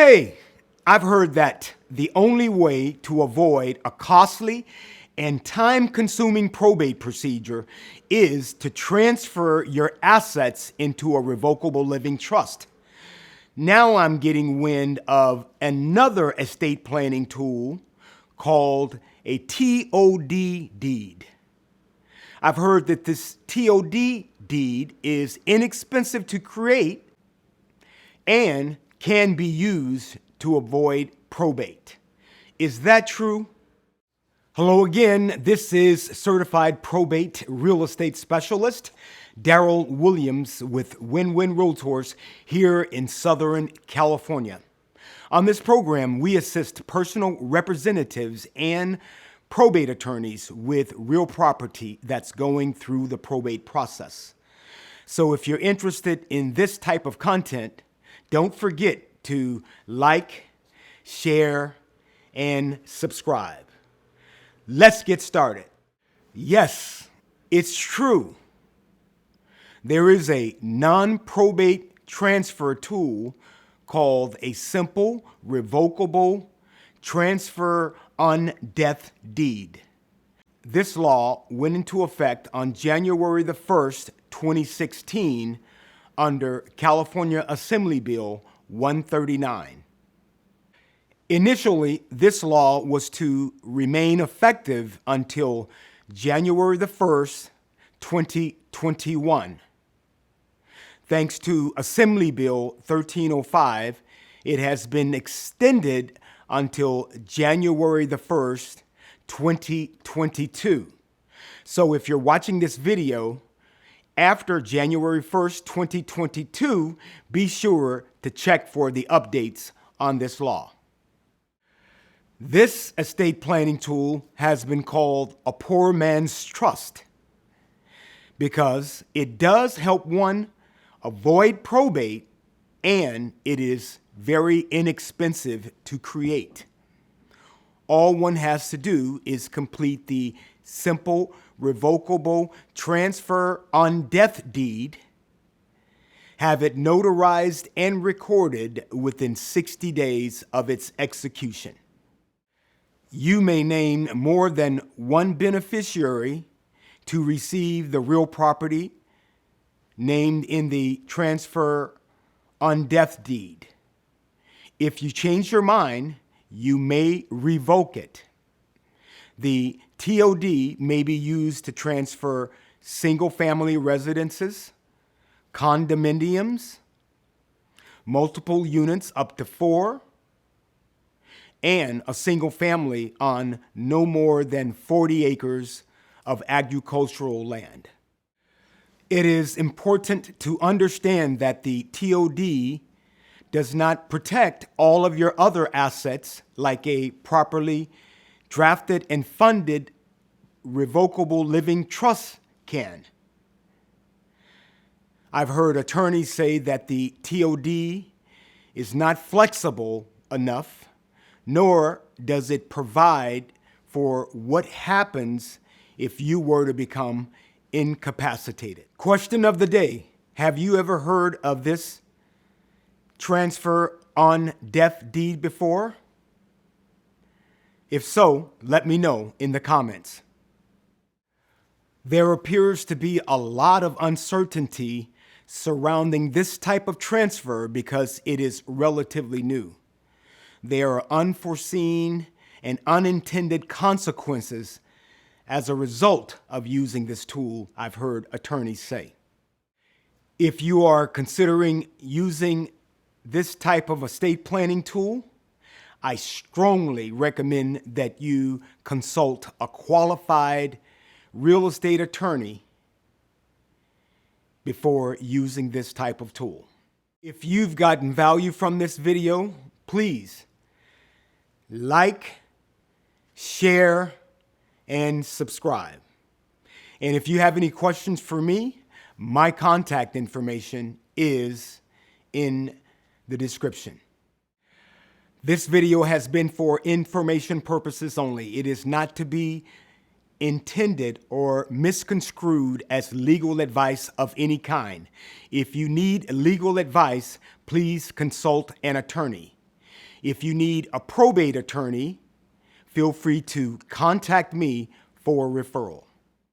Hey, I've heard that the only way to avoid a costly and time-consuming probate procedure is to transfer your assets into a revocable living trust. Now I'm getting wind of another estate planning tool called a TOD deed. I've heard that this TOD deed is inexpensive to create and can be used to avoid probate. Is that true? Hello again, this is Certified Probate Real Estate Specialist Daryl Williams with Win-Win Realtors here in Southern California. On this program, we assist personal representatives and probate attorneys with real property that's going through the probate process. So if you're interested in this type of content, don't forget to like, share, and subscribe. Let's get started. Yes, it's true. There is a non-probate transfer tool called a Simple Revocable Transfer on Death Deed. This law went into effect on January the 1st, 2016 under California Assembly Bill 139. Initially, this law was to remain effective until January the 1st, 2021. Thanks to Assembly Bill 1305, it has been extended until January the 1st, 2022. So if you're watching this video after January 1st, 2022, be sure to check for the updates on this law. This estate planning tool has been called a poor man's trust because it does help one avoid probate and it is very inexpensive to create. All one has to do is complete the Simple Revocable Transfer on Death Deed, have it notarized and recorded within 60 days of its execution. You may name more than one beneficiary to receive the real property named in the Transfer on Death Deed. If you change your mind, you may revoke it. The TOD may be used to transfer single-family residences, condominiums, multiple units up to 4, and a single family on no more than 40 acres of agricultural land. It is important to understand that the TOD does not protect all of your other assets like a properly drafted and funded revocable living trust can. I've heard attorneys say that the TOD is not flexible enough, nor does it provide for what happens if you were to become incapacitated. Question of the day: have you ever heard of this transfer on death deed before? If so, let me know in the comments. There appears to be a lot of uncertainty surrounding this type of transfer because it is relatively new. There are unforeseen and unintended consequences as a result of using this tool, I've heard attorneys say. If you are considering using this type of estate planning tool, I strongly recommend that you consult a qualified real estate attorney before using this type of tool. If you've gotten value from this video, please like, share, and subscribe. And if you have any questions for me, my contact information is in the description. This video has been for information purposes only. It is not to be intended or misconstrued as legal advice of any kind. If you need legal advice, please consult an attorney. If you need a probate attorney, feel free to contact me for a referral.